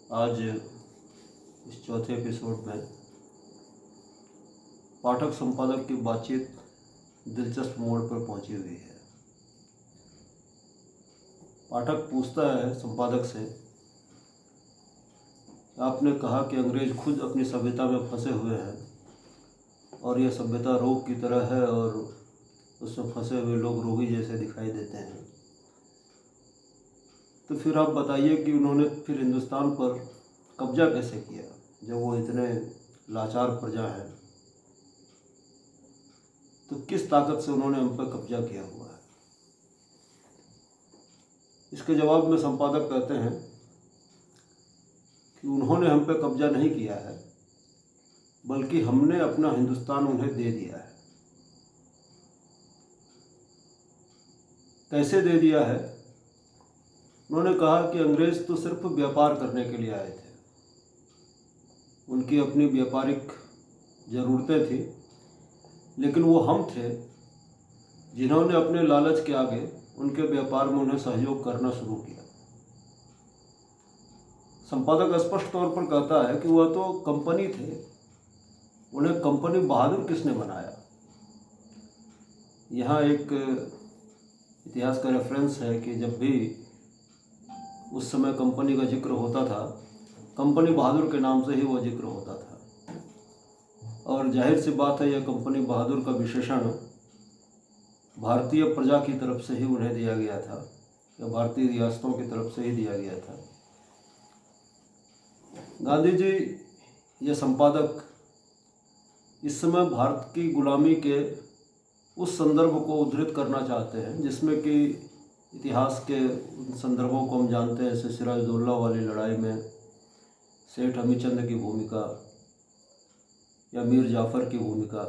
आज इस चौथे एपिसोड में पाठक संपादक की बातचीत दिलचस्प मोड़ पर पहुंची हुई है। पाठक पूछता है संपादक से, आपने कहा कि अंग्रेज खुद अपनी सभ्यता में फंसे हुए हैं और यह सभ्यता रोग की तरह है और उसमें फंसे हुए लोग रोगी जैसे दिखाई देते हैं। तो फिर आप बताइए कि उन्होंने फिर हिंदुस्तान पर कब्जा कैसे किया जब वो इतने लाचार प्रजा है। तो किस ताकत से उन्होंने हम पर कब्जा किया हुआ है। इसके जवाब में संपादक कहते हैं कि उन्होंने हम पे कब्जा नहीं किया है, बल्कि हमने अपना हिंदुस्तान उन्हें दे दिया है। कैसे दे दिया है? उन्होंने कहा कि अंग्रेज तो सिर्फ व्यापार करने के लिए आए थे, उनकी अपनी व्यापारिक ज़रूरतें थी, लेकिन वो हम थे जिन्होंने अपने लालच के आगे उनके व्यापार में उन्हें सहयोग करना शुरू किया। संपादक स्पष्ट तौर पर कहता है कि वह तो कंपनी थे, उन्हें कंपनी बहादुर किसने बनाया। यहाँ एक इतिहास का रेफरेंस है कि जब भी उस समय कंपनी का जिक्र होता था, कंपनी बहादुर के नाम से ही वह जिक्र होता था। और जाहिर सी बात है, यह कंपनी बहादुर का विशेषण भारतीय प्रजा की तरफ से ही उन्हें दिया गया था, या भारतीय रियासतों की तरफ से ही दिया गया था। गांधी जी, ये संपादक, इस समय भारत की गुलामी के उस संदर्भ को उद्धृत करना चाहते हैं जिसमें कि इतिहास के उन संदर्भों को हम जानते हैं, जैसे सिराजुद्दौला वाली लड़ाई में सेठ अमीचंद की भूमिका या मीर जाफ़र की भूमिका,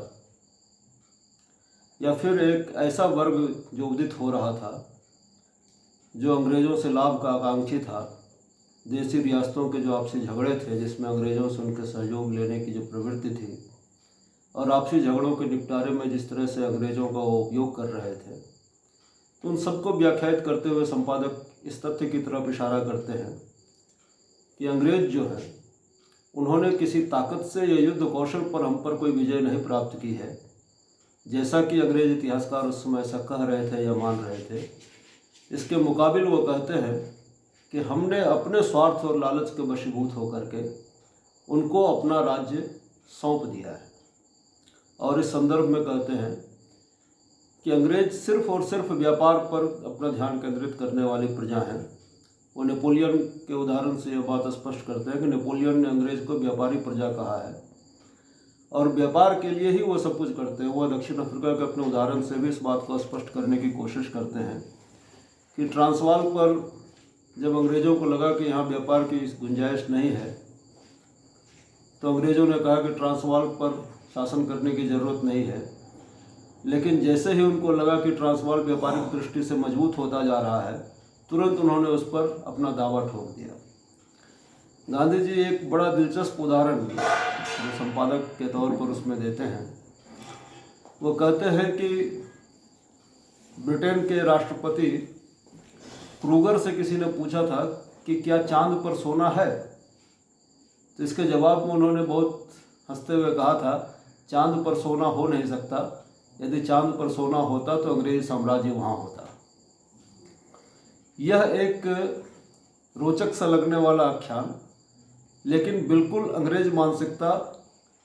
या फिर एक ऐसा वर्ग जो उदित हो रहा था जो अंग्रेज़ों से लाभ का आकांक्षी था। देसी रियासतों के जो आपसी झगड़े थे जिसमें अंग्रेज़ों से उनके सहयोग लेने की जो प्रवृत्ति थी और आपसी झगड़ों के निपटारे में जिस तरह से अंग्रेज़ों का वो उपयोग कर रहे थे, तो उन सबको व्याख्यायित करते हुए संपादक इस तथ्य की तरफ इशारा करते हैं कि अंग्रेज जो है उन्होंने किसी ताकत से या युद्ध कौशल पर हम पर कोई विजय नहीं प्राप्त की है, जैसा कि अंग्रेज इतिहासकार उस समय ऐसा कह रहे थे या मान रहे थे। इसके मुकाबिल वो कहते हैं कि हमने अपने स्वार्थ और लालच के वशीभूत होकर के उनको अपना राज्य सौंप दिया है। और इस संदर्भ में कहते हैं कि अंग्रेज सिर्फ और सिर्फ व्यापार पर अपना ध्यान केंद्रित करने वाली प्रजा हैं। वो नेपोलियन के उदाहरण से यह बात स्पष्ट करते हैं कि नेपोलियन ने अंग्रेज को व्यापारी प्रजा कहा है और व्यापार के लिए ही वो सब कुछ करते हैं। वह दक्षिण अफ्रीका के अपने उदाहरण से भी इस बात को स्पष्ट करने की कोशिश करते हैं कि ट्रांसवाल पर जब अंग्रेज़ों को लगा कि यहाँ व्यापार की गुंजाइश नहीं है, तो अंग्रेज़ों ने कहा कि ट्रांसवाल पर शासन करने की ज़रूरत नहीं है। लेकिन जैसे ही उनको लगा कि ट्रांसवाल व्यापारिक दृष्टि से मजबूत होता जा रहा है, तुरंत उन्होंने उस पर अपना दावा ठोक दिया। गांधी जी एक बड़ा दिलचस्प उदाहरण जो संपादक के तौर पर उसमें देते हैं, वो कहते हैं कि ब्रिटेन के राष्ट्रपति क्रूगर से किसी ने पूछा था कि क्या चांद पर सोना है, तो इसके जवाब में उन्होंने बहुत हंसते हुए कहा था, चांद पर सोना हो नहीं सकता, यदि चांद पर सोना होता तो अंग्रेज साम्राज्य वहाँ होता। यह एक रोचक सा लगने वाला आख्यान, लेकिन बिल्कुल अंग्रेज मानसिकता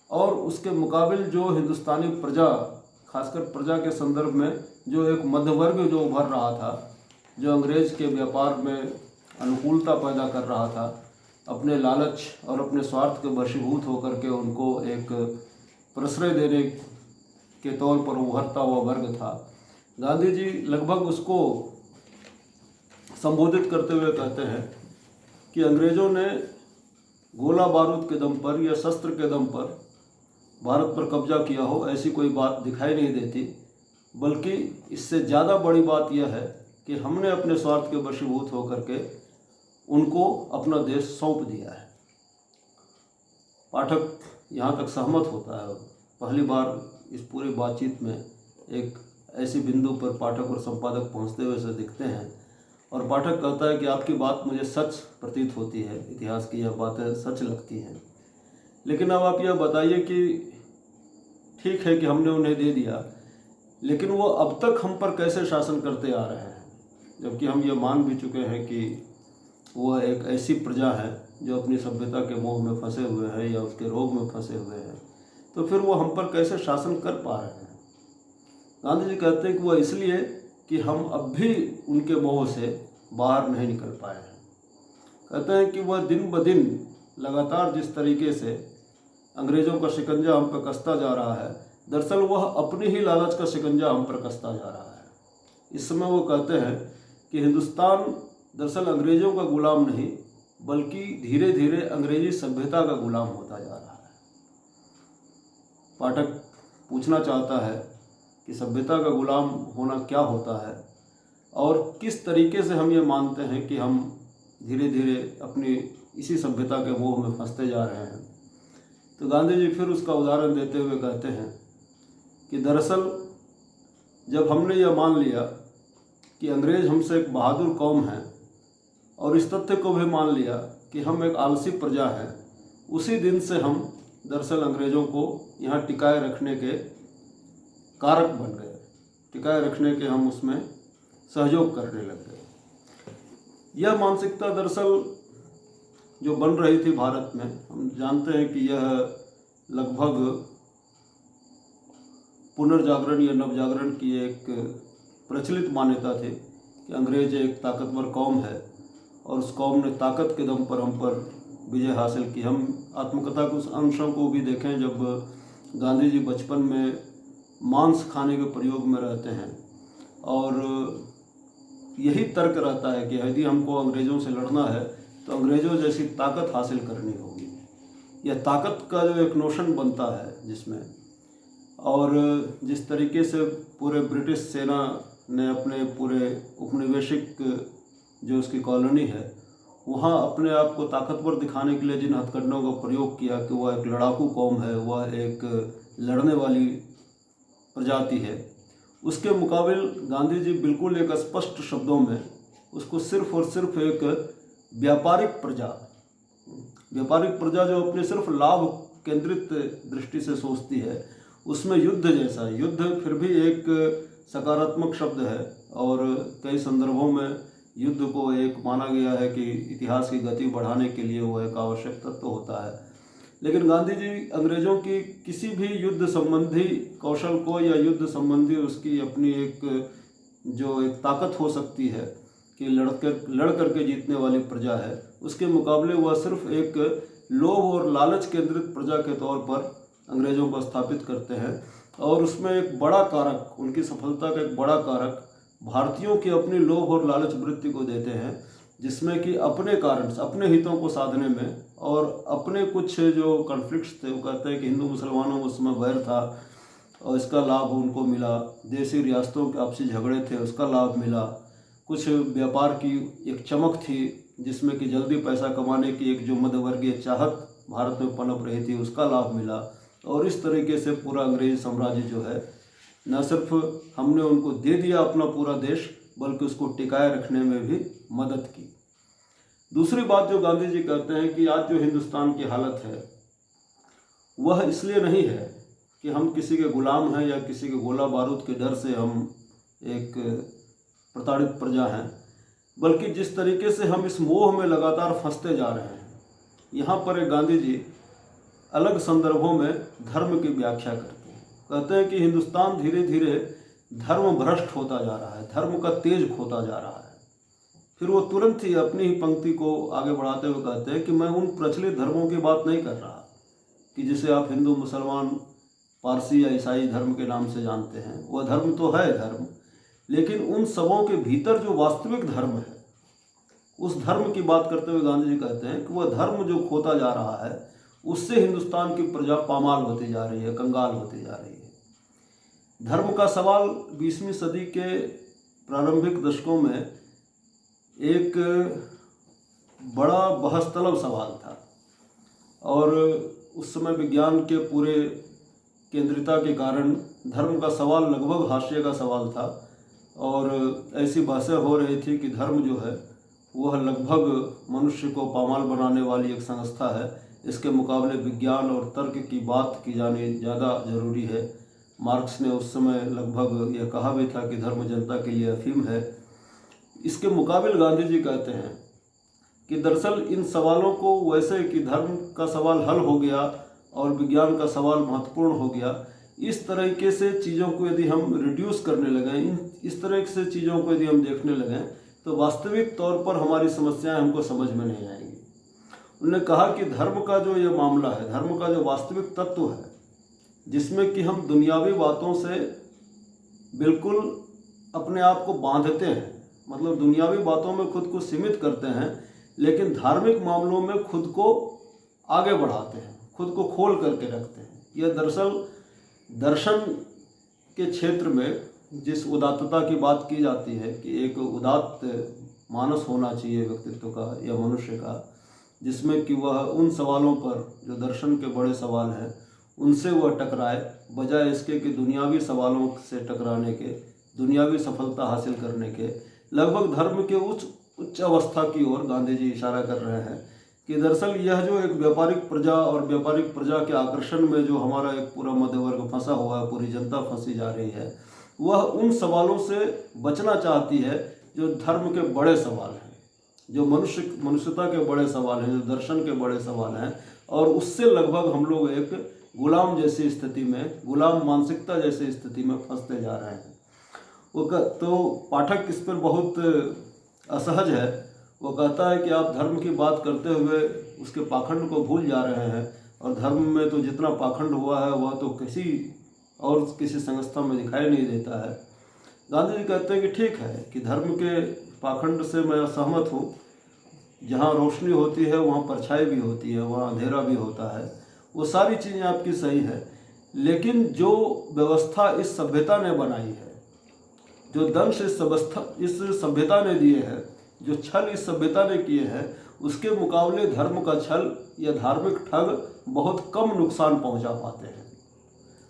और उसके मुकाबिल जो हिंदुस्तानी प्रजा, खासकर प्रजा के संदर्भ में जो एक मध्यवर्ग जो उभर रहा था, जो अंग्रेज के व्यापार में अनुकूलता पैदा कर रहा था, अपने लालच और अपने स्वार्थ के वशीभूत होकर के उनको एक प्रश्रय देने के तौर पर उभरता हुआ वर्ग था। गांधी जी लगभग उसको संबोधित करते हुए कहते हैं कि अंग्रेज़ों ने गोला बारूद के दम पर या शस्त्र के दम पर भारत पर कब्जा किया हो, ऐसी कोई बात दिखाई नहीं देती, बल्कि इससे ज़्यादा बड़ी बात यह है कि हमने अपने स्वार्थ के वशीभूत होकर के उनको अपना देश सौंप दिया है। पाठक यहाँ तक सहमत होता है। पहली बार इस पूरी बातचीत में एक ऐसी बिंदु पर पाठक और संपादक पहुँचते हुए से दिखते हैं और पाठक कहता है कि आपकी बात मुझे सच प्रतीत होती है, इतिहास की यह बातें सच लगती हैं, लेकिन अब आप यह बताइए कि ठीक है कि हमने उन्हें दे दिया, लेकिन वो अब तक हम पर कैसे शासन करते आ रहे हैं, जबकि हम ये मान भी चुके हैं कि वह एक ऐसी प्रजा है जो अपनी सभ्यता के मोह में फंसे हुए हैं या उसके रोग में फंसे हुए हैं, तो फिर वो हम पर कैसे शासन कर पा रहे हैं। गांधी जी कहते हैं कि वह इसलिए कि हम अब भी उनके मोह से बाहर नहीं निकल पाए हैं। कहते हैं कि वह दिन ब दिन लगातार जिस तरीके से अंग्रेज़ों का शिकंजा हम पर कसता जा रहा है, दरअसल वह अपनी ही लालच का शिकंजा हम पर कसता जा रहा है। इस समय वो कहते हैं कि हिंदुस्तान दरअसल अंग्रेज़ों का गुलाम नहीं, बल्कि धीरे धीरे अंग्रेजी सभ्यता का गुलाम होता जा रहा है। पाठक पूछना चाहता है कि सभ्यता का गुलाम होना क्या होता है और किस तरीके से हम ये मानते हैं कि हम धीरे धीरे अपनी इसी सभ्यता के मोह में फंसते जा रहे हैं। तो गांधी जी फिर उसका उदाहरण देते हुए कहते हैं कि दरअसल जब हमने यह मान लिया कि अंग्रेज़ हमसे एक बहादुर कौम है और इस तथ्य को भी मान लिया कि हम एक आलसी प्रजा हैं, उसी दिन से हम दरअसल अंग्रेज़ों को यहाँ टिकाए रखने के कारक बन गए, टिकाए रखने के हम उसमें सहयोग करने लग गए। यह मानसिकता दरअसल जो बन रही थी भारत में, हम जानते हैं कि यह लगभग पुनर्जागरण या नवजागरण की एक प्रचलित मान्यता थी कि अंग्रेज एक ताकतवर कौम है और उस कौम ने ताकत के दम पर हम पर विजय हासिल की। हम आत्मकथा के उस अंशों को भी देखें जब गांधी जी बचपन में मांस खाने के प्रयोग में रहते हैं और यही तर्क रहता है कि यदि हमको अंग्रेज़ों से लड़ना है तो अंग्रेज़ों जैसी ताकत हासिल करनी होगी। यह ताकत का जो एक नोशन बनता है जिसमें, और जिस तरीके से पूरे ब्रिटिश सेना ने अपने पूरे उपनिवेशिक जो उसकी कॉलोनी है वहाँ अपने आप को ताकतवर दिखाने के लिए जिन हथकंडों का प्रयोग किया कि वह एक लड़ाकू कौम है, वह एक लड़ने वाली प्रजाति है, उसके मुकाबिल गांधी जी बिल्कुल एक स्पष्ट शब्दों में उसको सिर्फ और सिर्फ एक व्यापारिक प्रजा जो अपने सिर्फ लाभ केंद्रित दृष्टि से सोचती है, उसमें युद्ध जैसा, युद्ध फिर भी एक सकारात्मक शब्द है और कई संदर्भों में युद्ध को एक माना गया है कि इतिहास की गति बढ़ाने के लिए वह एक आवश्यक तत्व होता है। लेकिन गांधी जी अंग्रेज़ों की किसी भी युद्ध संबंधी कौशल को या युद्ध संबंधी उसकी अपनी एक जो एक ताकत हो सकती है कि लड़ करके जीतने वाली प्रजा है, उसके मुकाबले वह सिर्फ एक लोभ और लालच केंद्रित प्रजा के तौर पर अंग्रेज़ों को स्थापित करते हैं। और उसमें एक बड़ा कारक, उनकी सफलता का एक बड़ा कारक भारतीयों की अपनी लोभ और लालच वृत्ति को देते हैं, जिसमें कि अपने कारण से अपने हितों को साधने में और अपने कुछ जो कॉन्फ्लिक्ट्स थे, वो कहते हैं कि हिंदू मुसलमानों में उस समय वैर था और इसका लाभ उनको मिला, देशी रियासतों के आपसी झगड़े थे उसका लाभ मिला, कुछ व्यापार की एक चमक थी जिसमें कि जल्दी पैसा कमाने की एक जो मध्यवर्गीय चाहत भारत में पनप रही थी उसका लाभ मिला। और इस तरीके से पूरा अंग्रेज साम्राज्य जो है, न सिर्फ हमने उनको दे दिया अपना पूरा देश, बल्कि उसको टिकाए रखने में भी मदद की। दूसरी बात जो गांधी जी कहते हैं कि आज जो हिंदुस्तान की हालत है वह इसलिए नहीं है कि हम किसी के गुलाम हैं या किसी के गोला बारूद के डर से हम एक प्रताड़ित प्रजा हैं, बल्कि जिस तरीके से हम इस मोह में लगातार फंसते जा रहे हैं। यहाँ पर एक गांधी जी अलग संदर्भों में धर्म की व्याख्या करते हैं। कहते हैं कि हिंदुस्तान धीरे धीरे धर्म भ्रष्ट होता जा रहा है, धर्म का तेज खोता जा रहा है। फिर वो तुरंत ही अपनी ही पंक्ति को आगे बढ़ाते हुए कहते हैं कि मैं उन प्रचलित धर्मों की बात नहीं कर रहा कि जिसे आप हिंदू, मुसलमान, पारसी या ईसाई धर्म के नाम से जानते हैं। वह धर्म तो है धर्म, लेकिन उन सबों के भीतर जो वास्तविक धर्म है, उस धर्म की बात करते हुए गांधी जी कहते हैं कि वह धर्म जो खोता जा रहा है उससे हिंदुस्तान की प्रजा पामाल होती जा रही है, कंगाल होती जा रही है। धर्म का सवाल 20वीं सदी के प्रारंभिक दशकों में एक बड़ा बहस तलब सवाल था और उस समय विज्ञान के पूरे केंद्रिता के कारण धर्म का सवाल लगभग हाशिए का सवाल था और ऐसी बातें हो रही थी कि धर्म जो है वह लगभग मनुष्य को पामाल बनाने वाली एक संस्था है, इसके मुकाबले विज्ञान और तर्क की बात की जानी ज़्यादा जरूरी है। मार्क्स ने उस समय लगभग यह कहा भी था कि धर्म जनता के लिए अफीम है। इसके मुकाबले गांधी जी कहते हैं कि दरअसल इन सवालों को वैसे कि धर्म का सवाल हल हो गया और विज्ञान का सवाल महत्वपूर्ण हो गया, इस तरीके से चीज़ों को यदि हम रिड्यूस करने लगें, इस तरह से चीज़ों को यदि हम देखने लगें तो वास्तविक तौर पर हमारी समस्याएं हमको समझ में नहीं आएंगी। उन्होंने कहा कि धर्म का जो ये मामला है, धर्म का जो वास्तविक तत्व है, जिसमें कि हम दुनियावी बातों से बिल्कुल अपने आप को बांधते हैं, मतलब दुनियावी बातों में खुद को सीमित करते हैं, लेकिन धार्मिक मामलों में खुद को आगे बढ़ाते हैं, खुद को खोल करके रखते हैं। यह दरअसल दर्शन के क्षेत्र में जिस उदात्तता की बात की जाती है कि एक उदात्त मानस होना चाहिए व्यक्तित्व का या मनुष्य का, जिसमें कि वह उन सवालों पर जो दर्शन के बड़े सवाल हैं उनसे वह टकराए, बजाय इसके कि दुनियावी सवालों से टकराने के, दुनियावी सफलता हासिल करने के। लगभग धर्म के उच्च अवस्था की ओर गांधी जी इशारा कर रहे हैं कि दरअसल यह जो एक व्यापारिक प्रजा और व्यापारिक प्रजा के आकर्षण में जो हमारा एक पूरा मध्य वर्ग फंसा हुआ है, पूरी जनता फंसी जा रही है, वह उन सवालों से बचना चाहती है जो धर्म के बड़े सवाल हैं, जो मनुष्यता के बड़े सवाल हैं, जो दर्शन के बड़े सवाल हैं। और उससे लगभग हम लोग एक गुलाम जैसी स्थिति में, गुलाम मानसिकता जैसी स्थिति में फंसते जा रहे हैं। तो पाठक इस पर बहुत असहज है। वो कहता है कि आप धर्म की बात करते हुए उसके पाखंड को भूल जा रहे हैं, और धर्म में तो जितना पाखंड हुआ है वह तो किसी संस्था में दिखाई नहीं देता है। गांधी जी कहते हैं कि ठीक है कि धर्म के पाखंड से मैं सहमत हूँ। जहाँ रोशनी होती है वहाँ परछाई भी होती है, वहाँ अंधेरा भी होता है, वो सारी चीज़ें आपकी सही है। लेकिन जो व्यवस्था इस सभ्यता ने बनाई है, जो दंश इस सभ्यता ने दिए हैं, जो छल इस सभ्यता ने किए हैं, उसके मुकाबले धर्म का छल या धार्मिक ठग बहुत कम नुकसान पहुंचा पाते हैं।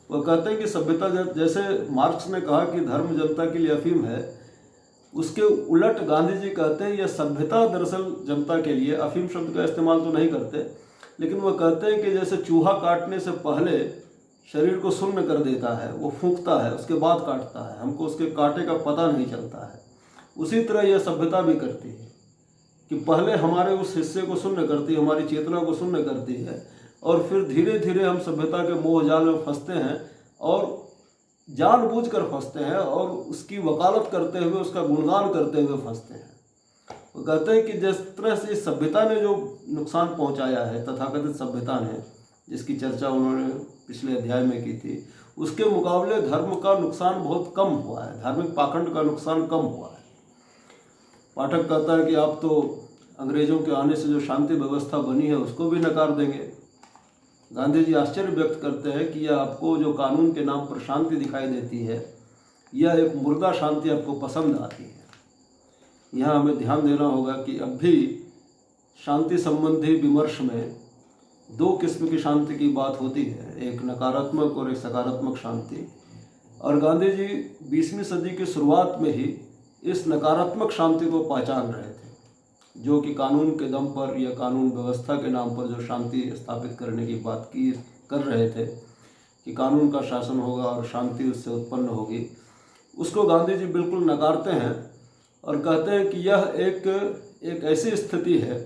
वो कहते हैं कि सभ्यता, जैसे मार्क्स ने कहा कि धर्म जनता के लिए अफीम है, उसके उलट गांधी जी कहते हैं यह सभ्यता दरअसल जनता के लिए, अफीम शब्द का इस्तेमाल तो नहीं करते, लेकिन वह कहते हैं कि जैसे चूहा काटने से पहले शरीर को शून्य कर देता है, वो फूंकता है, उसके बाद काटता है, हमको उसके कांटे का पता नहीं चलता है, उसी तरह यह सभ्यता भी करती है कि पहले हमारे उस हिस्से को शून्य करती है, हमारी चेतना को शून्य करती है, और फिर धीरे धीरे हम सभ्यता के मोह जाल में फंसते हैं और जानबूझकर फंसते हैं, और उसकी वकालत करते हुए, उसका गुणगान करते हुए फंसते हैं। वो कहते हैं कि जिस तरह से इस सभ्यता ने जो नुकसान पहुंचाया है, तथाकथित सभ्यता ने, जिसकी चर्चा उन्होंने पिछले अध्याय में की थी, उसके मुकाबले धर्म का नुकसान बहुत कम हुआ है, धार्मिक पाखंड का नुकसान कम हुआ है। पाठक कहता है कि आप तो अंग्रेजों के आने से जो शांति व्यवस्था बनी है उसको भी नकार देंगे। गांधी जी आश्चर्य व्यक्त करते हैं कि यह आपको जो कानून के नाम पर शांति दिखाई देती है, यह एक मुर्दा शांति आपको पसंद आती है। यहाँ हमें ध्यान देना होगा कि अब भी शांति संबंधी विमर्श में दो किस्म की शांति की बात होती है, एक नकारात्मक और एक सकारात्मक शांति। और गांधी जी 20वीं सदी की शुरुआत में ही इस नकारात्मक शांति को पहचान रहे थे, जो कि कानून के दम पर या कानून व्यवस्था के नाम पर जो शांति स्थापित करने की बात कर रहे थे कि कानून का शासन होगा और शांति उससे उत्पन्न होगी, उसको गांधी जी बिल्कुल नकारते हैं और कहते हैं कि यह एक ऐसी स्थिति है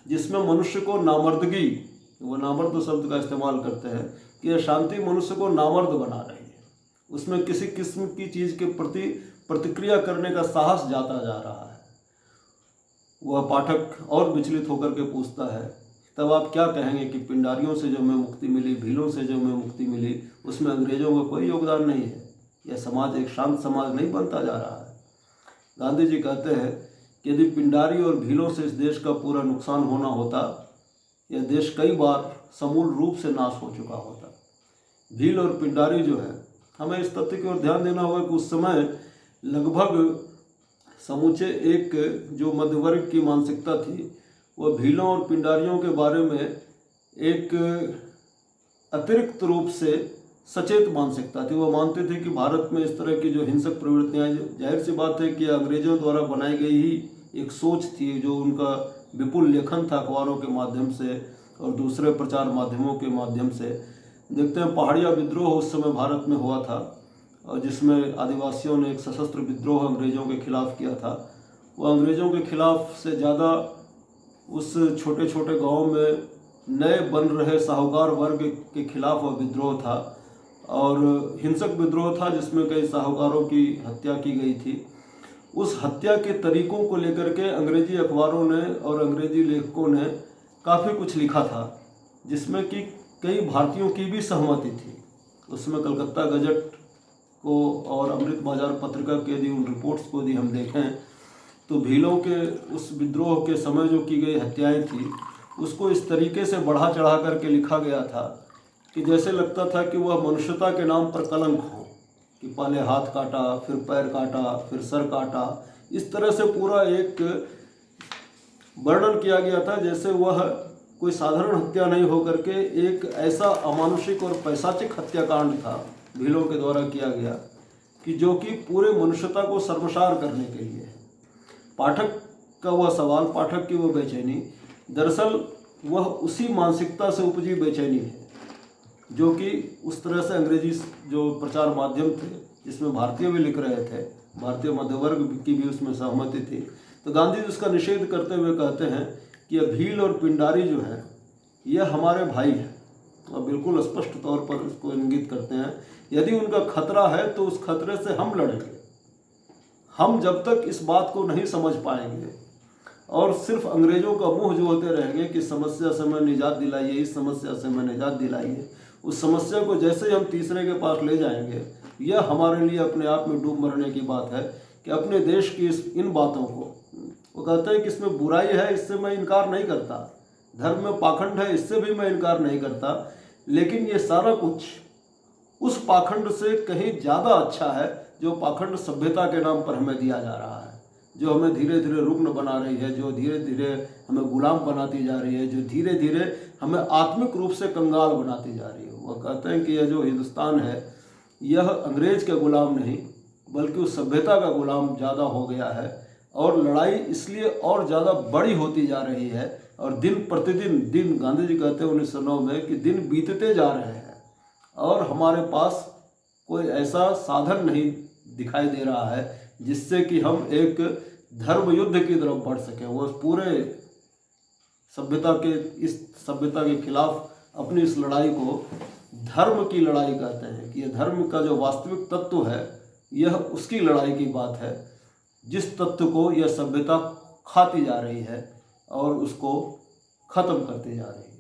जिसमें मनुष्य को नामर्दगी, वो नामर्द शब्द का इस्तेमाल करते हैं कि यह शांति मनुष्य को नामर्द बना रही है, उसमें किसी किस्म की चीज़ के प्रति प्रतिक्रिया करने का साहस जाता जा रहा है। वह पाठक और विचलित होकर के पूछता है, तब आप क्या कहेंगे कि पिंडारियों से जो हमें मुक्ति मिली, भीलों से जो हमें मुक्ति मिली, उसमें अंग्रेजों का कोई योगदान नहीं है, यह समाज एक शांत समाज नहीं बनता जा रहा है। गांधी जी कहते हैं कि यदि पिंडारी और भीलों से इस देश का पूरा नुकसान होना होता, यह देश कई बार समूल रूप से नाश हो चुका होता। भील और पिंडारी जो है, हमें इस तथ्य की ओर ध्यान देना होगा कि उस समय लगभग समूचे एक जो मध्यवर्ग की मानसिकता थी, वह भीलों और पिंडारियों के बारे में एक अतिरिक्त रूप से सचेत मानसिकता थी। वो मानते थे कि भारत में इस तरह की जो हिंसक प्रवृत्तियाँ, जाहिर सी बात है कि अंग्रेजों द्वारा बनाई गई ही एक सोच थी, जो उनका विपुल लेखन था अखबारों के माध्यम से और दूसरे प्रचार माध्यमों के माध्यम से। देखते हैं पहाड़िया विद्रोह उस समय भारत में हुआ था, और जिसमें आदिवासियों ने एक सशस्त्र विद्रोह अंग्रेज़ों के खिलाफ किया था। वो अंग्रेज़ों के खिलाफ से ज़्यादा उस छोटे छोटे गाँव में नए बन रहे साहूकार वर्ग के खिलाफ वह विद्रोह था, और हिंसक विद्रोह था जिसमें कई साहूकारों की हत्या की गई थी। उस हत्या के तरीकों को लेकर के अंग्रेजी अखबारों ने और अंग्रेजी लेखकों ने काफ़ी कुछ लिखा था, जिसमें कि कई भारतीयों की भी सहमति थी। उसमें कलकत्ता गजट को और अमृत बाजार पत्रिका के यदि उन रिपोर्ट्स को यदि हम देखें तो भीलों के उस विद्रोह के समय जो की गई हत्याएं थी उसको इस तरीके से बढ़ा चढ़ा करके लिखा गया था कि जैसे लगता था कि वह मनुष्यता के नाम पर कलंक हो, कि पहले हाथ काटा, फिर पैर काटा, फिर सर काटा। इस तरह से पूरा एक वर्णन किया गया था जैसे वह कोई साधारण हत्या नहीं होकर के एक ऐसा अमानुषिक और पैशाचिक हत्याकांड था भीलों के द्वारा किया गया कि जो कि पूरे मनुष्यता को शर्मसार करने के लिए है। पाठक का वह सवाल, पाठक की वह बेचैनी, दरअसल वह उसी मानसिकता से उपजी बेचैनी है जो कि उस तरह से अंग्रेजी जो प्रचार माध्यम थे जिसमें भारतीय भी लिख रहे थे, भारतीय मध्यवर्ग की भी उसमें सहमति थी। तो गांधी जी उसका निषेध करते हुए कहते हैं कि यह भील और पिंडारी जो है यह हमारे भाई है, और बिल्कुल स्पष्ट तौर पर इसको इंगित करते हैं। यदि उनका खतरा है तो उस खतरे से हम लड़ेंगे। हम जब तक इस बात को नहीं समझ पाएंगे और सिर्फ अंग्रेजों का मुंह जोते रहेंगे कि समस्या से हमें निजात दिलाइए, इस समस्या से हमें निजात दिलाइए, उस समस्या को जैसे ही हम तीसरे के पास ले जाएंगे, यह हमारे लिए अपने आप में डूब मरने की बात है कि अपने देश की इन बातों को, वो कहते हैं कि इसमें बुराई है, इससे मैं इनकार नहीं करता, धर्म में पाखंड है, इससे भी मैं इनकार नहीं करता, लेकिन ये सारा कुछ उस पाखंड से कहीं ज़्यादा अच्छा है जो पाखंड सभ्यता के नाम पर हमें दिया जा रहा है, जो हमें धीरे धीरे रुग्ण बना रही है, जो धीरे धीरे हमें गुलाम बनाती जा रही है, जो धीरे धीरे हमें आत्मिक रूप से कंगाल बनाती जा रही है। वह कहते हैं कि यह जो हिंदुस्तान है यह अंग्रेज के गुलाम नहीं बल्कि उस सभ्यता का गुलाम ज़्यादा हो गया है, और लड़ाई इसलिए और ज़्यादा बड़ी होती जा रही है, और दिन प्रतिदिन दिन, गांधी जी कहते हैं 1909 में कि दिन बीतते जा रहे हैं और हमारे पास कोई ऐसा साधन नहीं दिखाई दे रहा है जिससे कि हम एक धर्म युद्ध की तरफ बढ़ सकें। वो पूरे सभ्यता के, इस सभ्यता के खिलाफ अपनी इस लड़ाई को धर्म की लड़ाई कहते हैं कि यह धर्म का जो वास्तविक तत्व है यह उसकी लड़ाई की बात है, जिस तत्व को यह सभ्यता खाती जा रही है और उसको खत्म करती जा रही है।